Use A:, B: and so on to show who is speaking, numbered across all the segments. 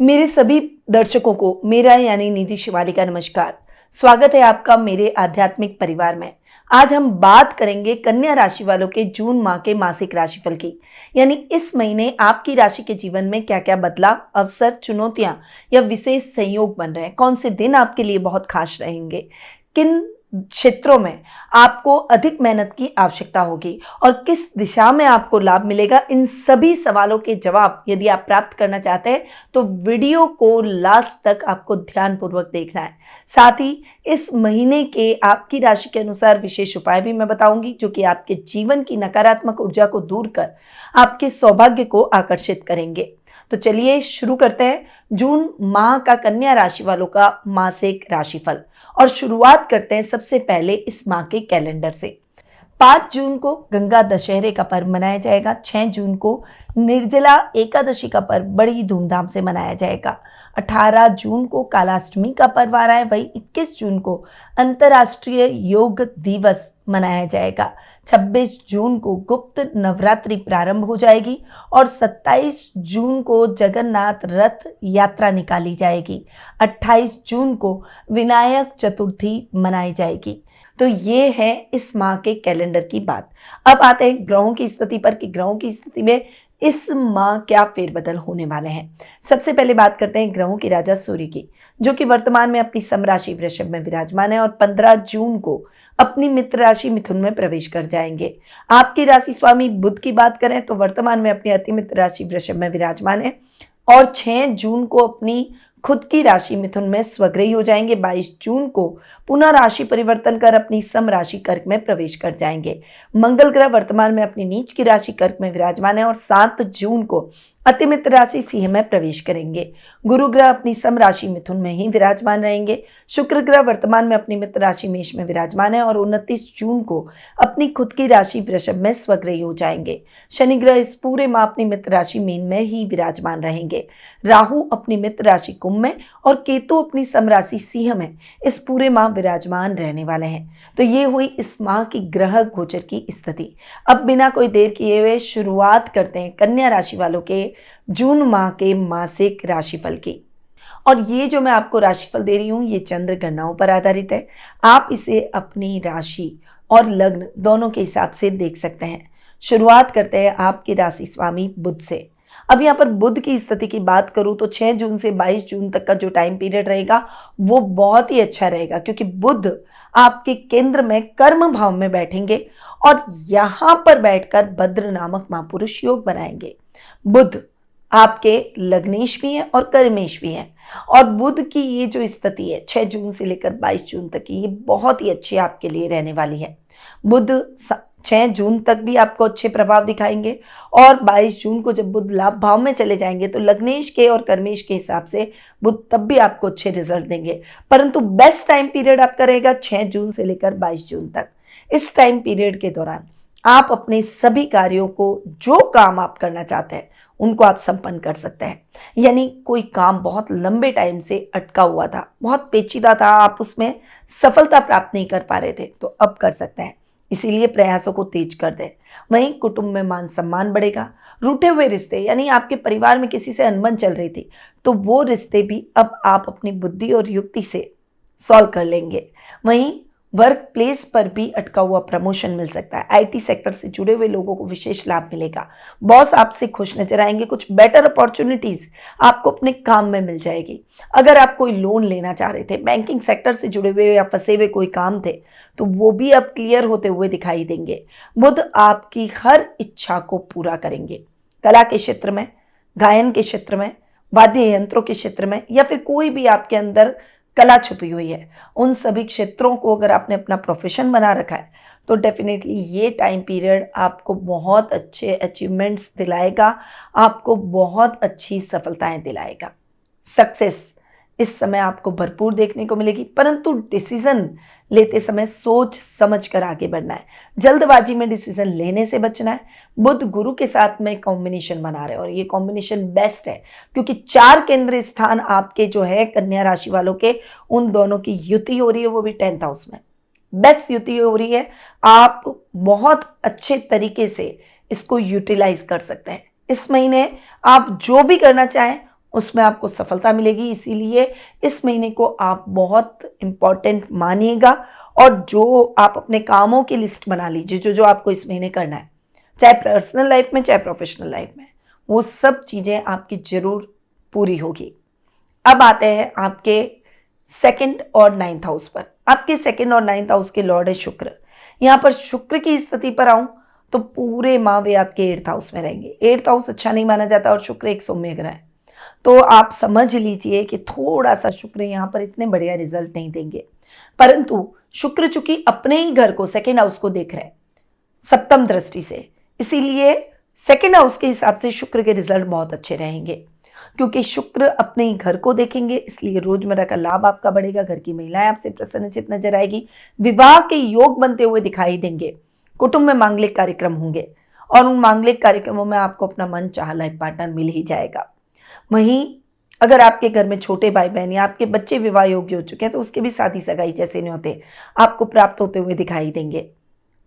A: मेरे सभी दर्शकों को मेरा यानी निधि शिवाली का नमस्कार। स्वागत है आपका मेरे आध्यात्मिक परिवार में। आज हम बात करेंगे कन्या राशि वालों के जून माह के मासिक राशिफल की। यानी इस महीने आपकी राशि के जीवन में क्या क्या बदलाव, अवसर, चुनौतियां या विशेष संयोग बन रहे हैं, कौन से दिन आपके लिए बहुत खास रहेंगे, किन क्षेत्रों में आपको अधिक मेहनत की आवश्यकता होगी और किस दिशा में आपको लाभ मिलेगा। इन सभी सवालों के जवाब यदि आप प्राप्त करना चाहते हैं तो वीडियो को लास्ट तक आपको ध्यानपूर्वक देखना है। साथ ही इस महीने के आपकी राशि के अनुसार विशेष उपाय भी मैं बताऊंगी जो कि आपके जीवन की नकारात्मक ऊर्जा को दूर कर आपके सौभाग्य को आकर्षित करेंगे। तो चलिए शुरू करते हैं जून माह का कन्या राशि वालों का मासिक राशिफल और शुरुआत करते हैं सबसे पहले इस माह के कैलेंडर से। 5 जून को गंगा दशहरे का पर्व मनाया जाएगा। 6 जून को निर्जला एकादशी का पर्व बड़ी धूमधाम से मनाया जाएगा। 18 जून को कालाष्टमी का पर्व आ रहा है। वही 21 जून को अंतर्राष्ट्रीय योग दिवस मनाया जाएगा। 26 जून को गुप्त नवरात्रि प्रारंभ हो जाएगी और 27 जून को जगन्नाथ रथ यात्रा निकाली जाएगी। 28 जून को विनायक चतुर्थी मनाई जाएगी। तो ये है इस माह के कैलेंडर की बात। अब आते हैं ग्रहों की स्थिति पर कि ग्रहों की स्थिति में इस माह क्या फेरबदल होने वाले हैं। सबसे पहले बात करते हैं ग्रहों के राजा सूर्य की, जो कि वर्तमान में अपनी समराशि वृषभ में विराजमान है और 15 जून को अपनी मित्र राशि मिथुन में प्रवेश कर जाएंगे। आपकी राशि स्वामी बुध की बात करें तो वर्तमान में अपनी अति मित्र राशि वृषभ में विराजमान है और 6 जून को अपनी खुद की राशि मिथुन में स्वग्रही हो जाएंगे। 22 जून को पुनः राशि परिवर्तन कर अपनी सम राशि कर्क में प्रवेश कर जाएंगे। मंगल ग्रह वर्तमान में अपनी नीच की राशि कर्क में विराजमान है और 7 जून को अतिमित्र राशि सिंह में प्रवेश करेंगे। गुरु ग्रह अपनी सम राशि मिथुन में ही विराजमान रहेंगे। शुक्र ग्रह वर्तमान में अपनी मित्र राशि मेष में विराजमान है और 29 जून को अपनी खुद की राशि वृषभ में स्वग्रही हो जाएंगे। शनि ग्रह इस पूरे माह अपनी मित्र राशि मीन में ही विराजमान रहेंगे। राहु अपनी मित्र राशि कुंभ में और केतु अपनी सम राशि सिंह में इस पूरे माह विराजमान रहने वाले हैं। तो ये हुई इस माह की ग्रह गोचर की स्थिति। अब बिना कोई देर किए हुए शुरुआत करते हैं कन्या राशि वालों के जून माह के मासिक राशिफल की। और ये जो मैं आपको राशिफल दे रही हूँ ये चंद्र गणनाओं पर आधारित है। आप इसे अपनी राशि और लग्न दोनों के हिसाब से देख सकते हैं। शुरुआत करते हैं आपकी राशि स्वामी बुध से। अब यहाँ पर बुध की स्थिति की बात करूँ तो 6 जून से 22 जून तक का जो टाइम पीरियड रहेगा वो बहुत ही अच्छा रहेगा, क्योंकि बुध आपके केंद्र में कर्म भाव में बैठेंगे और यहाँ पर बैठकर भद्र नामक महापुरुष योग बनाएंगे। बुध आपके लग्नेश भी हैं और कर्मेश भी हैं और बुध की ये जो स्थिति है 6 जून से लेकर 22 जून तक की, ये बहुत ही अच्छी आपके लिए रहने वाली है। बुध 6 जून तक भी आपको अच्छे प्रभाव दिखाएंगे और 22 जून को जब बुध लाभ भाव में चले जाएंगे तो लग्नेश के और कर्मेश के हिसाब से बुध तब भी आपको अच्छे रिजल्ट देंगे। परंतु बेस्ट टाइम पीरियड आपका रहेगा 6 जून से लेकर 22 जून तक। इस टाइम पीरियड के दौरान आप अपने सभी कार्यों को, जो काम आप करना चाहते हैं उनको आप संपन्न कर सकते हैं। यानी कोई काम बहुत लंबे टाइम से अटका हुआ था, बहुत पेचीदा था, आप उसमें सफलता प्राप्त नहीं कर पा रहे थे, तो अब कर सकते हैं। इसीलिए प्रयासों को तेज कर दें। वहीं कुटुंब में मान सम्मान बढ़ेगा। रूठे हुए रिश्ते, यानी आपके परिवार में किसी से अनबन चल रही थी तो वो रिश्ते भी अब आप अपनी बुद्धि और युक्ति से सॉल्व कर लेंगे। वहीं वर्क प्लेस पर भी अटका हुआ प्रमोशन मिल सकता है। आईटी सेक्टर से जुड़े हुए लोगों को विशेष लाभ मिलेगा। बॉस आपसे खुश नजर आएंगे। कुछ बेटर अपॉर्चुनिटीज आपको अपने काम में मिल जाएगी। अगर आप कोई लोन लेना चाह रहे थे, बैंकिंग सेक्टर से जुड़े हुए या फंसे हुए कोई काम थे, तो वो भी अब क्लियर होते हुए दिखाई देंगे। बुध आपकी हर इच्छा को पूरा करेंगे। कला के क्षेत्र में, गायन के क्षेत्र में, वाद्य यंत्रों के क्षेत्र में या फिर कोई भी आपके अंदर कला छुपी हुई है, उन सभी क्षेत्रों को अगर आपने अपना प्रोफेशन बना रखा है तो डेफिनेटली ये टाइम पीरियड आपको बहुत अच्छे अचीवमेंट्स दिलाएगा, आपको बहुत अच्छी सफलताएं दिलाएगा। सक्सेस इस समय आपको भरपूर देखने को मिलेगी, परंतु डिसीजन लेते समय सोच समझ कर आगे बढ़ना है। जल्दबाजी में डिसीजन लेने से बचना है। बुध गुरु के साथ में कॉम्बिनेशन बना रहे हैं और ये कॉम्बिनेशन बेस्ट है, क्योंकि 4 केंद्र स्थान आपके जो है कन्या राशि वालों के, उन दोनों की युति हो रही है, वो भी 10th हाउस में। बेस्ट युति हो रही है। आप बहुत अच्छे तरीके से इसको यूटिलाइज कर सकते हैं। इस महीने आप जो भी करना चाहें उसमें आपको सफलता मिलेगी। इसीलिए इस महीने को आप बहुत इम्पॉर्टेंट मानिएगा और जो आप अपने कामों की लिस्ट बना लीजिए, जो जो आपको इस महीने करना है, चाहे पर्सनल लाइफ में चाहे प्रोफेशनल लाइफ में, वो सब चीज़ें आपकी जरूर पूरी होगी। अब आते हैं आपके सेकंड और नाइन्थ हाउस पर। आपके सेकंड और नाइन्थ हाउस के लॉर्ड है शुक्र। यहाँ पर शुक्र की स्थिति पर आऊं तो पूरे माह वे आपके एट्थ हाउस में रहेंगे। एट्थ हाउस अच्छा नहीं माना जाता और शुक्र एक सौम्य ग्रह है, तो आप समझ लीजिए कि थोड़ा सा शुक्र यहाँ पर इतने बढ़िया रिजल्ट नहीं देंगे। परंतु शुक्र चूंकि अपने ही घर को, सेकेंड हाउस को देख रहे हैं सप्तम दृष्टि से, इसीलिए सेकेंड हाउस के हिसाब से शुक्र के रिजल्ट बहुत अच्छे रहेंगे। क्योंकि शुक्र अपने ही घर को देखेंगे, इसलिए रोजमर्रा का लाभ आपका बढ़ेगा। घर की महिलाएं आपसे प्रसन्नचित नजर आएगी। विवाह के योग बनते हुए दिखाई देंगे। कुटुंब में मांगलिक कार्यक्रम होंगे और उन मांगलिक कार्यक्रमों में आपको अपना मन चाहा लाइफ पार्टनर मिल ही जाएगा। वहीं अगर आपके घर में छोटे भाई बहन या आपके बच्चे विवाह योग्य हो चुके हैं तो उसके भी शादी सगाई जैसे न्योते आपको प्राप्त होते हुए दिखाई देंगे।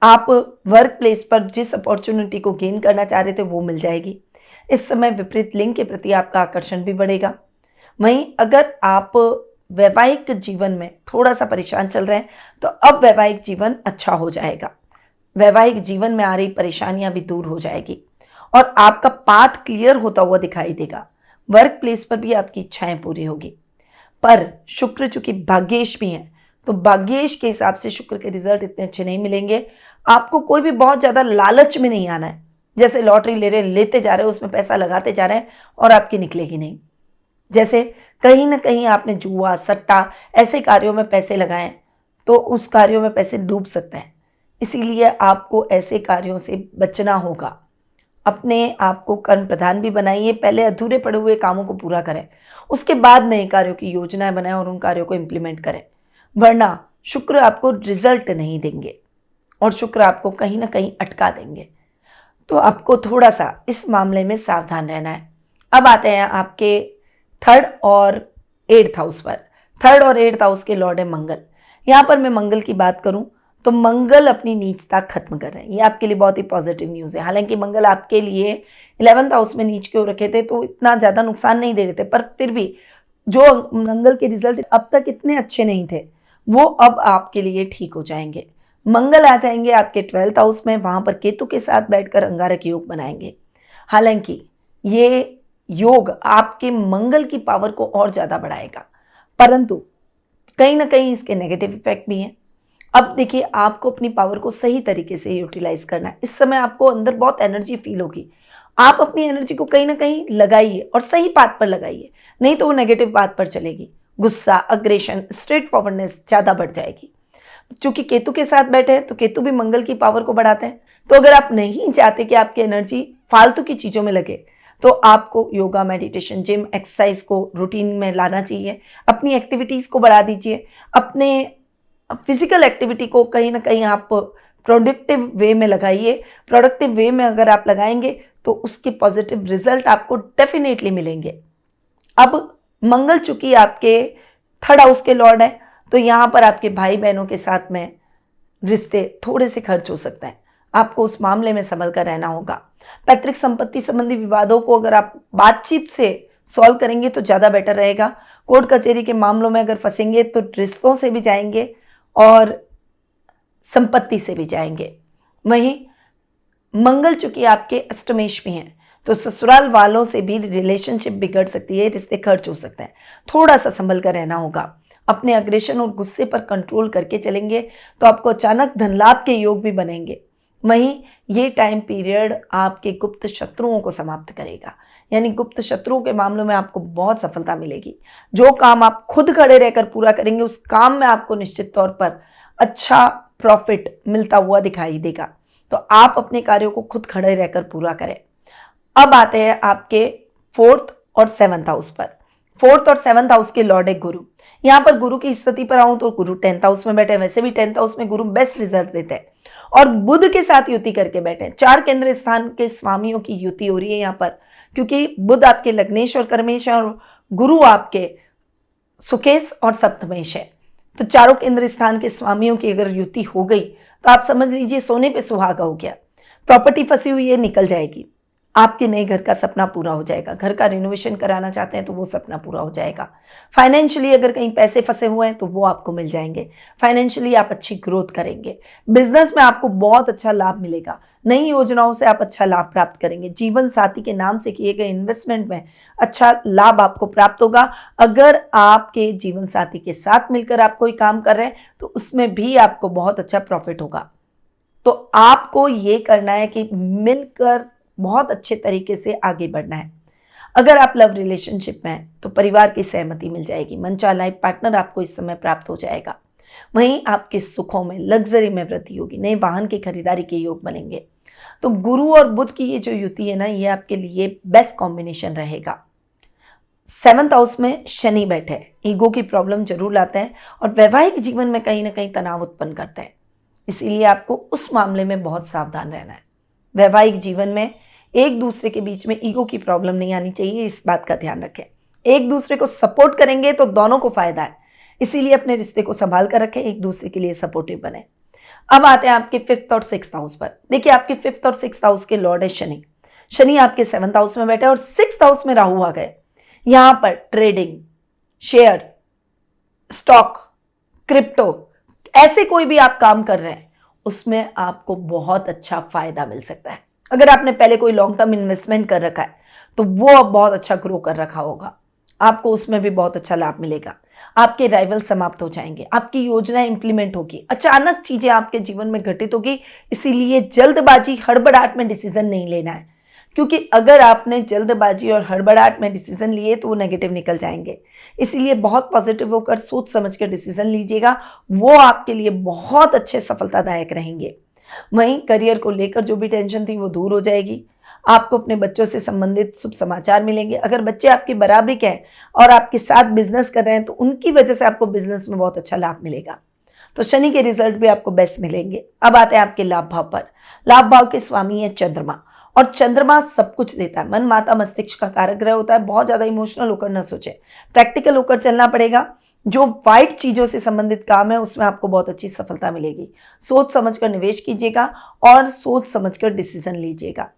A: आप वर्क प्लेस पर जिस अपॉर्चुनिटी को गेन करना चाह रहे थे वो मिल जाएगी। इस समय विपरीत लिंग के प्रति आपका आकर्षण भी बढ़ेगा। वहीं अगर आप वैवाहिक जीवन में थोड़ा सा परेशान चल रहे हैं तो अब वैवाहिक जीवन अच्छा हो जाएगा। वैवाहिक जीवन में आ रही परेशानियां भी दूर हो जाएगी और आपका पाथ क्लियर होता हुआ दिखाई देगा। वर्क प्लेस पर भी आपकी इच्छाएं पूरी होगी। पर शुक्र चूंकि भाग्येश भी हैं, तो भाग्येश के हिसाब से शुक्र के रिजल्ट इतने अच्छे नहीं मिलेंगे। आपको कोई भी बहुत ज्यादा लालच में नहीं आना है। जैसे लॉटरी ले रहे, लेते जा रहे हो, उसमें पैसा लगाते जा रहे हैं और आपकी निकलेगी नहीं। जैसे कहीं ना कहीं आपने जुआ, सट्टा, ऐसे कार्यों में पैसे लगाए तो उस कार्यों में पैसे डूब सकते हैं। इसीलिए आपको ऐसे कार्यों से बचना होगा। अपने आप को कर्म प्रधान भी बनाइए। पहले अधूरे पड़े हुए कामों को पूरा करें, उसके बाद नए कार्यों की योजनाएं बनाएं और उन कार्यों को इंप्लीमेंट करें। वरना शुक्र आपको रिजल्ट नहीं देंगे और शुक्र आपको कहीं ना कहीं अटका देंगे। तो आपको थोड़ा सा इस मामले में सावधान रहना है। अब आते हैं आपके थर्ड और एट्थ हाउस पर। थर्ड और एट्थ हाउस के लॉर्ड है मंगल। यहाँ पर मैं मंगल की बात करूं तो मंगल अपनी नीचता खत्म कर रहे हैं। ये आपके लिए बहुत ही पॉजिटिव न्यूज़ है। हालांकि मंगल आपके लिए 11th हाउस में नीच के हो रखे थे तो इतना ज़्यादा नुकसान नहीं दे रहे थे, पर फिर भी जो मंगल के रिजल्ट अब तक इतने अच्छे नहीं थे वो अब आपके लिए ठीक हो जाएंगे। मंगल आ जाएंगे आपके 12th हाउस में, वहां पर केतु के साथ बैठकर अंगारक योग बनाएंगे। हालांकि ये योग आपके मंगल की पावर को और ज़्यादा बढ़ाएगा, परंतु कहीं ना कहीं इसके नेगेटिव इफेक्ट भी हैं। अब देखिए, आपको अपनी पावर को सही तरीके से यूटिलाइज करना है। इस समय आपको अंदर बहुत एनर्जी फील होगी। आप अपनी एनर्जी को कहीं ना कहीं लगाइए और सही बात पर लगाइए, नहीं तो वो नेगेटिव बात पर चलेगी। गुस्सा, अग्रेशन, स्ट्रेट फॉरवर्डनेस ज़्यादा बढ़ जाएगी। चूंकि केतु के साथ बैठे हैं तो केतु भी मंगल की पावर को बढ़ाते हैं। तो अगर आप नहीं चाहते कि आपकी एनर्जी फालतू की चीज़ों में लगे तो आपको योगा, मेडिटेशन, जिम, एक्सरसाइज को रूटीन में लाना चाहिए। अपनी एक्टिविटीज़ को बढ़ा दीजिए। अपने फिजिकल एक्टिविटी को कहीं ना कहीं आप प्रोडक्टिव वे में लगाइए। प्रोडक्टिव वे में अगर आप लगाएंगे तो उसके पॉजिटिव रिजल्ट आपको डेफिनेटली मिलेंगे। अब मंगल चूंकि आपके थर्ड हाउस के लॉर्ड है तो यहाँ पर आपके भाई बहनों के साथ में रिश्ते थोड़े से खर्च हो सकते हैं। आपको उस मामले में संभल कर रहना होगा। पैतृक संपत्ति संबंधी विवादों को अगर आप बातचीत से सॉल्व करेंगे तो ज़्यादा बेटर रहेगा। कोर्ट कचहरी के मामलों में अगर फंसेंगे तो रिश्तों से भी जाएंगे और संपत्ति से भी जाएंगे। वहीं मंगल चूंकि आपके अष्टमेश में हैं तो ससुराल वालों से भी रिलेशनशिप बिगड़ सकती है, रिश्ते खर्च हो सकते हैं। थोड़ा सा संभल कर रहना होगा। अपने अग्रेशन और गुस्से पर कंट्रोल करके चलेंगे तो आपको अचानक धन लाभ के योग भी बनेंगे। वहीं ये टाइम पीरियड आपके गुप्त शत्रुओं को समाप्त करेगा, यानी गुप्त शत्रुओं के मामलों में आपको बहुत सफलता मिलेगी। जो काम आप खुद खड़े रहकर पूरा करेंगे उस काम में आपको निश्चित तौर पर अच्छा प्रॉफिट मिलता हुआ दिखाई देगा। तो आप अपने कार्यों को खुद खड़े रहकर पूरा करें। अब आते हैं आपके फोर्थ और सेवंथ हाउस पर। फोर्थ और सेवंथ हाउस के लॉर्ड है गुरु। यहाँ पर गुरु की स्थिति पर आऊं तो गुरु 10th हाउस में बैठे हैं। वैसे भी 10th हाउस में गुरु बेस्ट रिजल्ट देते हैं और बुध के साथ युति करके बैठे हैं। 4 केंद्र स्थान के स्वामियों की युति हो रही है यहाँ पर, क्योंकि बुध आपके लग्नेश और कर्मेश है और गुरु आपके सुकेश और सप्तमेश है। तो चारों केंद्र स्थान के स्वामियों की अगर युति हो गई तो आप समझ लीजिए सोने पे सुहागा हो गया। प्रॉपर्टी फंसी हुई है, निकल जाएगी। आपके नए घर का सपना पूरा हो जाएगा। घर का रिनोवेशन कराना चाहते हैं तो वो सपना पूरा हो जाएगा। फाइनेंशियली अगर कहीं पैसे फंसे हुए हैं तो वो आपको मिल जाएंगे। फाइनेंशियली आप अच्छी ग्रोथ करेंगे। बिजनेस में आपको बहुत अच्छा लाभ मिलेगा। नई योजनाओं से आप अच्छा लाभ प्राप्त करेंगे। जीवन साथी के नाम से किए गए इन्वेस्टमेंट में अच्छा लाभ आपको प्राप्त होगा। अगर आपके जीवन साथी के साथ मिलकर आप कोई काम कर रहे हैं तो उसमें भी आपको बहुत अच्छा प्रॉफिट होगा। तो आपको ये करना है कि मिलकर बहुत अच्छे तरीके से आगे बढ़ना है। अगर आप लव रिलेशनशिप में हैं तो परिवार की सहमति मिल जाएगी। मनचाहा लाइफ पार्टनर आपको इस समय प्राप्त हो जाएगा। वहीं आपके सुखों में, लग्जरी में वृद्धि होगी। नए वाहन की खरीदारी के योग बनेंगे। तो गुरु और बुध की ये जो युति है ना, ये आपके लिए बेस्ट कॉम्बिनेशन रहेगा। 7th हाउस में शनि बैठे हैं, ईगो की प्रॉब्लम जरूर लाते हैं और वैवाहिक जीवन में कहीं ना कहीं तनाव उत्पन्न करते हैं। इसीलिए आपको उस मामले में बहुत सावधान रहना है। वैवाहिक जीवन में एक दूसरे के बीच में ईगो की प्रॉब्लम नहीं आनी चाहिए, इस बात का ध्यान रखें। एक दूसरे को सपोर्ट करेंगे तो दोनों को फायदा है, इसीलिए अपने रिश्ते को संभाल कर रखें, एक दूसरे के लिए सपोर्टिव बने। अब आते हैं आपके 5th और 6th हाउस पर। देखिए, आपके 5th और 6th हाउस के लॉर्ड है शनि। शनि आपके 7th हाउस में बैठे और 6th हाउस में राहु आ गए। यहां पर ट्रेडिंग, शेयर, स्टॉक, क्रिप्टो, ऐसे कोई भी आप काम कर रहे हैं उसमें आपको बहुत अच्छा फायदा मिल सकता है। अगर आपने पहले कोई लॉन्ग टर्म इन्वेस्टमेंट कर रखा है तो वो अब बहुत अच्छा ग्रो कर रखा होगा, आपको उसमें भी बहुत अच्छा लाभ मिलेगा। आपके राइवल समाप्त हो जाएंगे, आपकी योजनाएं इंप्लीमेंट होगी, अचानक चीजें आपके जीवन में घटित होगी। इसीलिए जल्दबाजी, हड़बड़ाहट में डिसीजन नहीं लेना है, क्योंकि अगर आपने जल्दबाजी और हड़बड़ाहट में डिसीजन लिए तो वो नेगेटिव निकल जाएंगे। इसीलिए बहुत पॉजिटिव होकर सोच समझ कर डिसीजन लीजिएगा, वो आपके लिए बहुत अच्छे सफलतादायक रहेंगे। वहीं करियर को लेकर जो भी टेंशन थी वो दूर हो जाएगी। आपको अपने बच्चों से संबंधित शुभ समाचार मिलेंगे। अगर बच्चे आपकी बराबरी के हैं और आपके साथ बिजनेस कर रहे हैं तो उनकी वजह से आपको बिजनेस में बहुत अच्छा लाभ मिलेगा। तो शनि के रिजल्ट भी आपको बेस्ट मिलेंगे। अब आते हैं आपके लाभ भाव पर। लाभ भाव के स्वामी है चंद्रमा, और चंद्रमा सब कुछ देता है। मन, माता, मस्तिष्क का कारक ग्रह होता है। बहुत ज्यादा इमोशनल होकर न सोचे, प्रैक्टिकल होकर चलना पड़ेगा। जो वाइट चीजों से संबंधित काम है उसमें आपको बहुत अच्छी सफलता मिलेगी। सोच समझकर निवेश कीजिएगा और सोच समझकर डिसीजन लीजिएगा।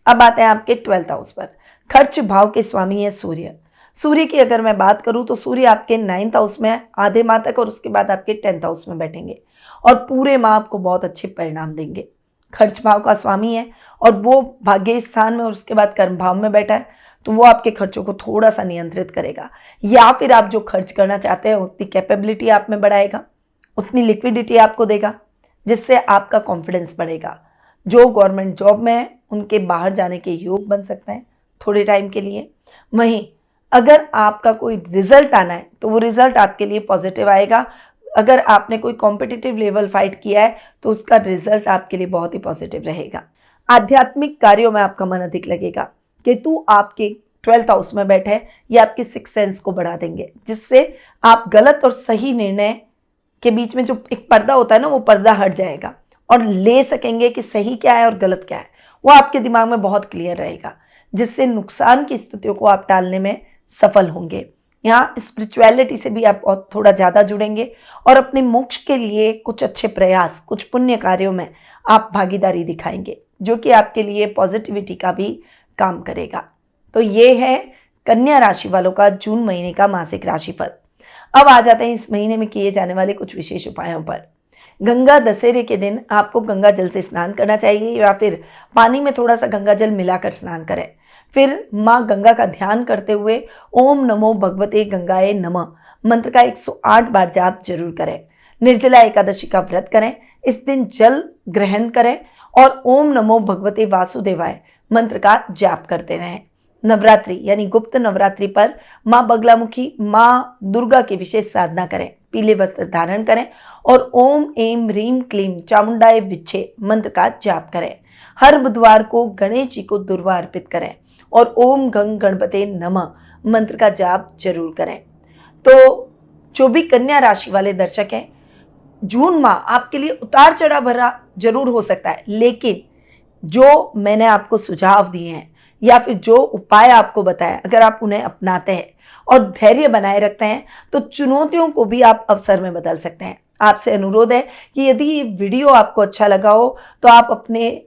A: अब आते हैं आपके 12th हाउस पर। खर्च भाव के स्वामी है सूर्य। सूर्य की अगर मैं बात करूं तो सूर्य आपके 9th हाउस में है आधे माह तक, और उसके बाद आपके 10th हाउस में बैठेंगे और पूरे माह आपको बहुत अच्छे परिणाम देंगे। खर्च भाव का स्वामी है और वो भाग्य स्थान में और उसके बाद कर्म भाव में बैठा है, तो वो आपके खर्चों को थोड़ा सा नियंत्रित करेगा, या फिर आप जो खर्च करना चाहते हैं उतनी कैपेबिलिटी आप में बढ़ाएगा, उतनी लिक्विडिटी आपको देगा, जिससे आपका कॉन्फिडेंस बढ़ेगा। जो गवर्नमेंट जॉब में है उनके बाहर जाने के योग बन सकते हैं थोड़े टाइम के लिए। वहीं अगर आपका कोई रिजल्ट आना है तो वो रिजल्ट आपके लिए पॉजिटिव आएगा। अगर आपने कोई कॉम्पिटिटिव लेवल फाइट किया है तो उसका रिजल्ट आपके लिए बहुत ही पॉजिटिव रहेगा। आध्यात्मिक कार्यों में आपका मन अधिक लगेगा। केतु आपके 12th हाउस में बैठे, ये आपके 6th सेंस को बढ़ा देंगे, जिससे आप गलत और सही निर्णय के बीच में जो एक पर्दा होता है ना, वो पर्दा हट जाएगा और ले सकेंगे कि सही क्या है और गलत क्या है। वो आपके दिमाग में बहुत क्लियर रहेगा, जिससे नुकसान की स्थितियों को आप टालने में सफल होंगे। यहाँ स्पिरिचुअलिटी से भी आप थोड़ा ज़्यादा जुड़ेंगे और अपने मोक्ष के लिए कुछ अच्छे प्रयास, कुछ पुण्य कार्यों में आप भागीदारी दिखाएंगे, जो कि आपके लिए पॉजिटिविटी का भी काम करेगा। तो ये है कन्या राशि वालों का जून महीने का मासिक राशिफल। अब आ जाते हैं इस महीने में किए जाने वाले कुछ विशेष उपायों पर। गंगा दशहरे के दिन आपको गंगा जल से स्नान करना चाहिए, या फिर पानी में थोड़ा सा गंगा जल मिलाकर स्नान करें। फिर माँ गंगा का ध्यान करते हुए ओम नमो भगवते गंगाए नमः मंत्र का 108 बार जाप जरूर करें। निर्जला एकादशी का व्रत करें। इस दिन जल ग्रहण करें और ओम नमो भगवते वासुदेवाय मंत्र का जाप करते रहें। नवरात्रि यानी गुप्त नवरात्रि पर माँ बगलामुखी, माँ दुर्गा की विशेष साधना करें। पीले वस्त्र धारण करें और ओम एम रीम क्लीम चामुंडाय विच्छे मंत्र का जाप करें। हर बुधवार को गणेश जी को दुर्वा अर्पित करें और ओम गंग गणपते नमः मंत्र का जाप जरूर करें। तो जो भी कन्या राशि वाले दर्शक हैं, जून माह आपके लिए उतार चढ़ाव भरा जरूर हो सकता है, लेकिन जो मैंने आपको सुझाव दिए हैं या फिर जो उपाय आपको बताया, अगर आप उन्हें अपनाते हैं और धैर्य बनाए रखते हैं तो चुनौतियों को भी आप अवसर में बदल सकते हैं। आपसे अनुरोध है कि यदि ये वीडियो आपको अच्छा लगा हो तो आप अपने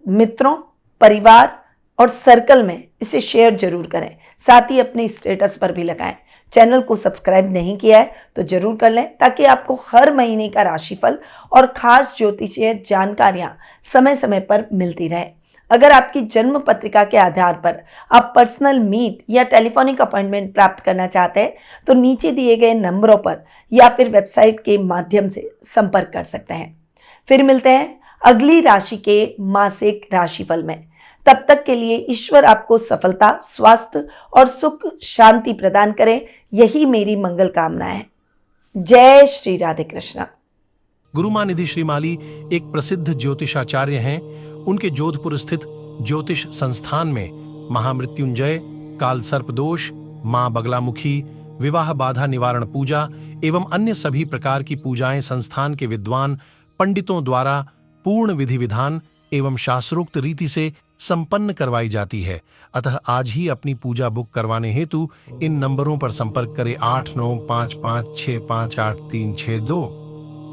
A: मित्रों, परिवार, और सर्कल में इसे शेयर जरूर करें, साथ ही अपने स्टेटस पर भी लगाएं। चैनल को सब्सक्राइब नहीं किया है तो जरूर कर लें, ताकि आपको हर महीने का राशिफल और खास ज्योतिषीय जानकारियां समय समय पर मिलती रहे। अगर आपकी जन्म पत्रिका के आधार पर आप पर्सनल मीट या टेलीफोनिक अपॉइंटमेंट प्राप्त करना चाहते हैं तो नीचे दिए गए नंबरों पर या फिर वेबसाइट के माध्यम से संपर्क कर सकते हैं। फिर मिलते हैं अगली राशि के मासिक राशिफल में। तब तक के लिए ईश्वर आपको सफलता, स्वास्थ्य और सुख शांति प्रदान करे, यही मेरी मंगल कामना है। जय श्री राधे कृष्णा।
B: गुरुमां निधि श्रीमाली एक प्रसिद्ध ज्योतिषाचार्य हैं। उनके जोधपुर स्थित ज्योतिष संस्थान में महामृत्युंजय, काल सर्प दोष, मां बगलामुखी, विवाह बाधा निवारण पूजा एवं अन्य सभी प्रकार की पूजाएं संस्थान के विद्वान पंडितों द्वारा पूर्ण विधि विधान एवं शास्त्रोक्त रीति से संपन्न करवाई जाती है। अतः आज ही अपनी पूजा बुक करवाने हेतु इन नंबरों पर संपर्क करें 8955658362।